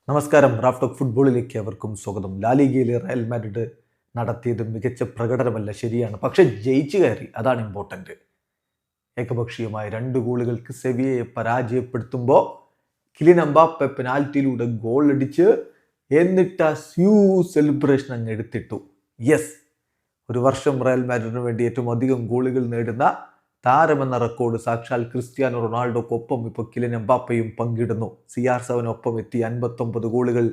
നമസ്കാരം. Raf talk ഫുട്ബോളിലേക്ക് അവർക്കും സ്വാഗതം. ലാലിഗയിലെ റയൽ മാഡ്രിഡ് നടത്തിയത് മികച്ച പ്രകടനമല്ല, ശരിയാണ്. പക്ഷെ ജയിച്ചു കയറി, അതാണ് ഇമ്പോർട്ടൻ്റ്. ഏകപക്ഷീയമായ 2 ഗോളുകൾക്ക് സെവിയയെ പരാജയപ്പെടുത്തുമ്പോൾ കിലിയൻ എംബാപ്പെ പെനാൽറ്റിയിലൂടെ ഗോൾ അടിച്ച് എന്നിട്ട് ആ സെലിബ്രേഷൻ അങ്ങ് എടുത്തിട്ടു. യെസ്, ഒരു വർഷം റയൽ മാഡ്രിഡിന് വേണ്ടി ഏറ്റവും അധികം ഗോളുകൾ നേടുന്ന താരമെന്ന റെക്കോർഡ് സാക്ഷാൽ ക്രിസ്ത്യാനോ റൊണാൾഡോക്കൊപ്പം ഇപ്പോൾ കിലിയൻ എംബാപ്പയും പങ്കിടുന്നു. CR7 എത്തി 59 ഗോളുകൾ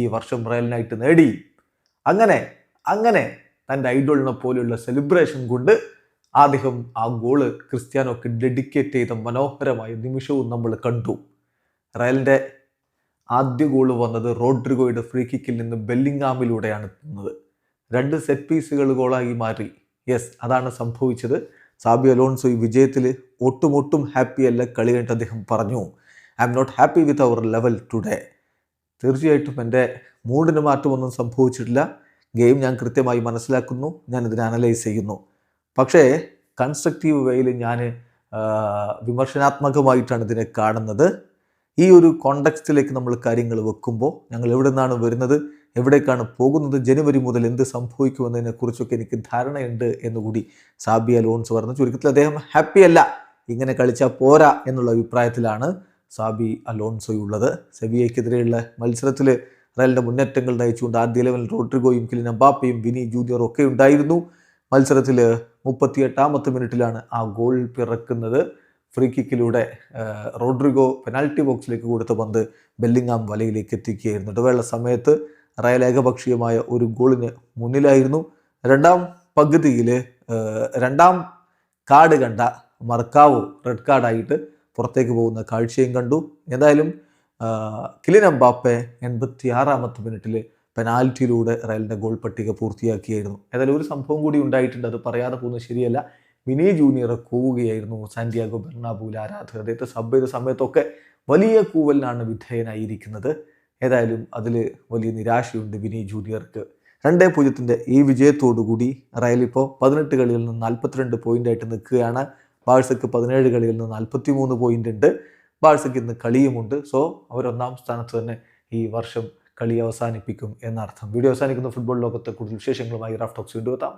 ഈ വർഷം റയലിനായിട്ട് നേടി. അങ്ങനെ തൻ്റെ ഐഡോളിനെ പോലെയുള്ള സെലിബ്രേഷൻ കൊണ്ട് അദ്ദേഹം ആ ഗോള് ക്രിസ്ത്യാനോക്ക് ഡെഡിക്കേറ്റ് ചെയ്ത മനോഹരമായ നിമിഷവും നമ്മൾ കണ്ടു. റയലിൻ്റെ ആദ്യ ഗോള് വന്നത് റോഡ്രിഗോയുടെ ഫ്രീ കിക്കിൽ നിന്ന് ബെല്ലിംഗാമിലൂടെയാണ് എത്തുന്നത്. 2 സെറ്റ് പീസുകൾ ഗോളായി മാറി. യെസ്, അതാണ് സംഭവിച്ചത്. സാബി അലോൺസോ ഈ വിജയത്തിൽ ഒട്ടും ഹാപ്പിയല്ല. കളി കഴിഞ്ഞിട്ട് അദ്ദേഹം പറഞ്ഞു, I am not happy with our level today. തീർച്ചയായിട്ടും എൻ്റെ മൂഡിന് മാറ്റമൊന്നും സംഭവിച്ചിട്ടില്ല. ഗെയിം ഞാൻ കൃത്യമായി മനസ്സിലാക്കുന്നു, ഞാനിതിനെ അനലൈസ് ചെയ്യുന്നു. പക്ഷേ കൺസ്ട്രക്റ്റീവ് വേയിൽ ഞാൻ വിമർശനാത്മകമായിട്ടാണ് ഇതിനെ കാണുന്നത്. ഈ ഒരു കോണ്ടെക്സ്റ്റിലേക്ക് നമ്മൾ കാര്യങ്ങൾ വെക്കുമ്പോൾ ഞങ്ങൾ എവിടെ നിന്നാണ് വരുന്നത്, എവിടേക്കാണ് പോകുന്നത്, ജനുവരി മുതൽ എന്ത് സംഭവിക്കുമെന്നതിനെ കുറിച്ചൊക്കെ എനിക്ക് ധാരണയുണ്ട് എന്നുകൂടി സാബി അലോൺസോ പറഞ്ഞു. ചുരുക്കത്തിൽ അദ്ദേഹം ഹാപ്പിയല്ല, ഇങ്ങനെ കളിച്ചാൽ പോരാ എന്നുള്ള അഭിപ്രായത്തിലാണ് സാബി അലോൺസോയുള്ളത്. സെവിയയ്ക്കെതിരെയുള്ള മത്സരത്തിൽ റയലിൻ്റെ മുന്നേറ്റങ്ങൾ നയിച്ചുകൊണ്ട് ആദ്യ 11 റോഡ്രിഗോയും കിലിയൻ എംബാപ്പയും വിനി ജൂനിയറും ഒക്കെ ഉണ്ടായിരുന്നു. മത്സരത്തിൽ 38-ാമത്തെ മിനിറ്റിലാണ് ആ ഗോൾ പിറക്കുന്നത്. ഫ്രീ കിക്കിലൂടെ റോഡ്രിഗോ പെനാൽറ്റി ബോക്സിലേക്ക് കൊടുത്ത പന്ത് ബെല്ലിംഗാം വലയിലേക്ക് എത്തിക്കുകയായിരുന്നു. ഇടവേള സമയത്ത് റയൽ ഏകപക്ഷീയമായ ഒരു ഗോളിന് മുന്നിലായിരുന്നു. രണ്ടാം പകുതിയിൽ 2ാം കാർഡ് കണ്ട മർക്കാവോ റെഡ് കാർഡായിട്ട് പുറത്തേക്ക് പോകുന്ന കാഴ്ചയും കണ്ടു. എന്തായാലും കിലിയൻ എംബാപ്പെ 86-ാമത്തെ മിനിറ്റിൽ പെനാൽറ്റിയിലൂടെ റയലിൻ്റെ ഗോൾ പട്ടിക പൂർത്തിയാക്കിയായിരുന്നു. ഏതായാലും ഒരു സംഭവം കൂടി ഉണ്ടായിട്ടുണ്ട്, അത് പറയാതെ പോകുന്നത് ശരിയല്ല. വിനി ജൂനിയറെ കൂവുകയായിരുന്നു സാന്റിയാഗോ ബെർണാബൂവിലെ ആരാധകർ. അദ്ദേഹത്തെ സബ് ചെയ്ത സമയത്തൊക്കെ വലിയ കൂവലിനാണ് വിധേയനായിരിക്കുന്നത്. ഏതായാലും അതിൽ വലിയ നിരാശയുണ്ട് വിനി ജൂനിയർക്ക്. 2-0 ഈ വിജയത്തോടുകൂടി റയൽ ഇപ്പോൾ 18 കളികളിൽ നിന്ന് 42 പോയിൻ്റായിട്ട് നിൽക്കുകയാണ്. ബാഴ്സയ്ക്ക് 17 കളികളിൽ നിന്ന് 43 പോയിൻ്റ് ഉണ്ട്. ബാഴ്സയ്ക്ക് ഇന്ന് കളിയുമുണ്ട്. സോ അവർ 1ാം സ്ഥാനത്ത് തന്നെ ഈ വർഷം കളി അവസാനിപ്പിക്കും എന്നർത്ഥം. വീഡിയോ അവസാനിക്കുന്ന ഫുട്ബോൾ ലോകത്തെ കൂടുതൽ വിശേഷങ്ങളുമായി റാഫ് ടോക്സ് വീണ്ടും എത്താം.